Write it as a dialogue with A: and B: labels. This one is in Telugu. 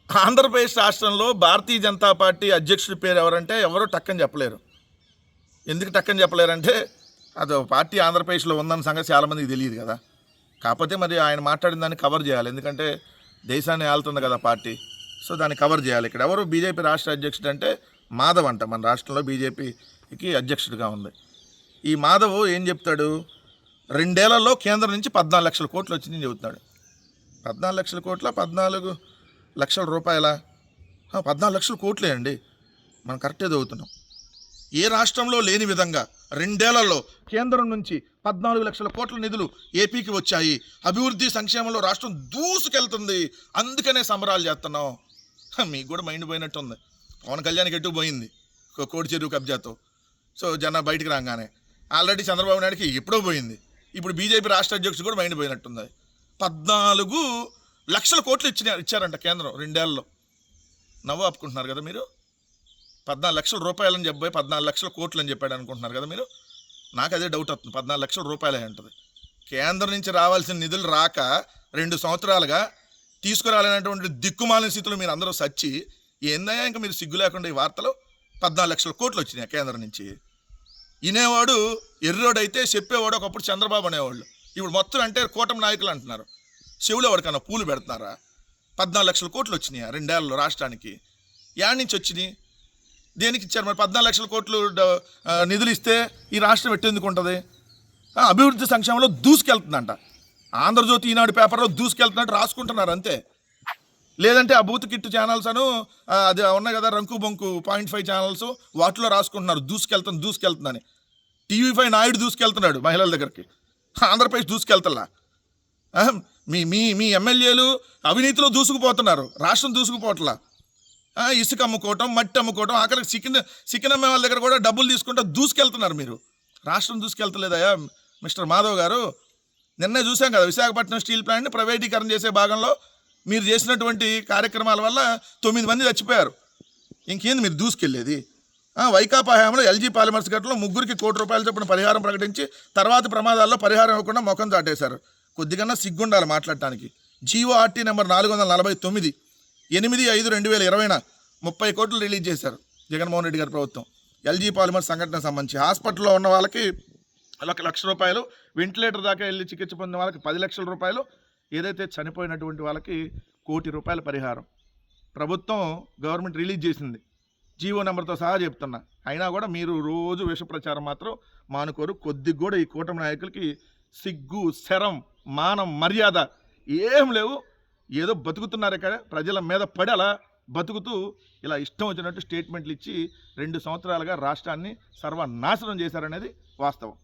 A: ఆంధ్రప్రదేశ్ రాష్ట్రంలో భారతీయ జనతా పార్టీ అధ్యక్షుడి పేరు ఎవరంటే ఎవరో టక్కని చెప్పలేరు. ఎందుకు టక్కని చెప్పలేరంటే అది పార్టీ ఆంధ్రప్రదేశ్లో ఉందన్న సంగతి చాలామందికి తెలియదు కదా. కాకపోతే మరి ఆయన మాట్లాడిన దాన్ని కవర్ చేయాలి, ఎందుకంటే దేశాన్ని ఆలుతుంది కదా పార్టీ. సో దాన్ని కవర్ చేయాలి. ఇక్కడ ఎవరు బీజేపీ రాష్ట్ర అధ్యక్షుడు అంటే మాధవ్ అంట, మన రాష్ట్రంలో బీజేపీకి అధ్యక్షుడిగా ఉంది. ఈ మాధవ్ ఏం చెప్తాడు, 2 ఏళ్లలో కేంద్రం నుంచి 14 లక్షల కోట్లు వచ్చిందని చెబుతున్నాడు. 14 లక్షల కోట్ల 14 లక్షల రూపాయల 14 లక్షల కోట్లే అండి. మనం కరెక్టే చదువుతున్నాం. ఏ రాష్ట్రంలో లేని విధంగా 2 ఏళ్లలో కేంద్రం నుంచి 14 లక్షల కోట్ల నిధులు ఏపీకి వచ్చాయి. అభివృద్ధి సంక్షేమంలో రాష్ట్రం దూసుకెళ్తుంది, అందుకనే సంబరాలు చేస్తున్నాం. మీకు కూడా మైండ్ పోయినట్టుంది. పవన్ కళ్యాణ్కి ఎటు పోయింది కోడి చెరువు కబ్జాతో. సో జన బయటికి రాగానే ఆల్రెడీ చంద్రబాబు నాయుడికి ఎప్పుడో పోయింది. ఇప్పుడు బీజేపీ రాష్ట్ర అధ్యక్షుడు కూడా మైండ్ పోయినట్టుంది. 14 లక్షల కోట్లు ఇచ్చారంట కేంద్రం 2 ఏళ్లలో. నవ్వు ఆపుకుంటున్నారు కదా మీరు. 14 లక్షల రూపాయలని చెప్పి 14 లక్షల కోట్లు అని చెప్పాడు అనుకుంటున్నారు కదా మీరు. నాకు అదే డౌట్ వస్తుంది, 14 లక్షల రూపాయలే అంటుంది. కేంద్రం నుంచి రావాల్సిన నిధులు రాక 2 సంవత్సరాలుగా తీసుకురాలేనటువంటి దిక్కుమాలిన స్థితిలో మీరు అందరూ సచ్చి ఏందయ్యా ఇంకా మీరు సిగ్గు లేకుండా ఈ వార్తలు 14 లక్షల కోట్లు వచ్చినాయి కేంద్రం నుంచి. వినేవాడు ఎర్రోడైతే చెప్పేవాడు ఒకప్పుడు చంద్రబాబు అనేవాళ్ళు. ఇప్పుడు మొత్తం అంటే కూటమి నాయకులు అంటున్నారు. చెవులు ఎవరికన్నా పూలు పెడుతున్నారా? 14 లక్షల కోట్లు వచ్చినాయి 2 ఏళ్లలో రాష్ట్రానికి. యాడ్ నుంచి వచ్చినాయి, దేనికి ఇచ్చారు మరి? 14 లక్షల కోట్లు నిధులు ఇస్తే ఈ రాష్ట్రం ఎట్టేందుకు ఉంటుంది? అభివృద్ధి సంక్షేమంలో దూసుకెళ్తుందంట. ఆంధ్రజ్యోతి ఈనాడు పేపర్లో దూసుకెళ్తున్నట్టు రాసుకుంటున్నారు అంతే. లేదంటే ఆ బూత్ కిట్ ఛానల్స్ అను అది ఉన్నాయి కదా రంకు బొంకు 0.5 ఛానల్స్, వాటిలో రాసుకుంటున్నారు దూసుకెళ్తుందని. TV5 నాయుడు దూసుకెళ్తున్నాడు మహిళల దగ్గరికి, ఆంధ్రప్రదేశ్ దూసుకెళ్తలా. మీ మీ మీ ఎమ్మెల్యేలు అవినీతిలో దూసుకుపోతున్నారు, రాష్ట్రం దూసుకుపోవట్లా. ఇసుక అమ్ముకోవటం, మట్టి అమ్ముకోవటం, ఆఖరికి చికెన్ అమ్మే వాళ్ళ దగ్గర కూడా డబ్బులు తీసుకుంటూ దూసుకెళ్తున్నారు మీరు. రాష్ట్రం దూసుకెళ్తలేదయా మిస్టర్ మాధవ్ గారు. నిన్నే చూసాం కదా, విశాఖపట్నం స్టీల్ ప్లాంట్ని ప్రైవేటీకరణ చేసే భాగంలో మీరు చేసినటువంటి కార్యక్రమాల వల్ల 9 మంది చచ్చిపోయారు. ఇంకేంది మీరు దూసుకెళ్ళేది? వైకాపా హయాంలో LG పాలిమర్స్ ఘటనలో 3కి ₹1 కోటి చొప్పున పరిహారం ప్రకటించి తర్వాత ప్రమాదాల్లో పరిహారం ఇవ్వకుండా ముఖం చాటేశారు. కొద్దిగా సిగ్గుండాలి మాట్లాడటానికి. GORT నెంబర్ 449 8/5/2020 30 కోట్లు రిలీజ్ చేశారు జగన్మోహన్ రెడ్డి గారి ప్రభుత్వం. LG పాలిమర్స్ సంఘటనకు సంబంధించి హాస్పిటల్లో ఉన్న వాళ్ళకి ₹1,00,000, వెంటిలేటర్ దాకా వెళ్ళి చికిత్స పొందిన వాళ్ళకి ₹10 లక్షలు, ఏదైతే చనిపోయినటువంటి వాళ్ళకి ₹1 కోటి పరిహారం ప్రభుత్వం గవర్నమెంట్ రిలీజ్ చేసింది. జీవో నెంబర్తో సహా చెప్తున్నా. అయినా కూడా మీరు రోజు విష ప్రచారం మాత్రం మానుకోరు. కొద్దిగా కూడా ఈ కూటమి నాయకులకి సిగ్గు, శరం, మానం, మర్యాద ఏం లేవు. ఏదో బతుకుతున్నారు ఇక్కడ, ప్రజల మీద పడి అలా బతుకుతూ ఇలా ఇష్టం వచ్చినట్టు స్టేట్మెంట్లు ఇచ్చి 2 సంవత్సరాలుగా రాష్ట్రాన్ని సర్వనాశనం చేశారనేది వాస్తవం.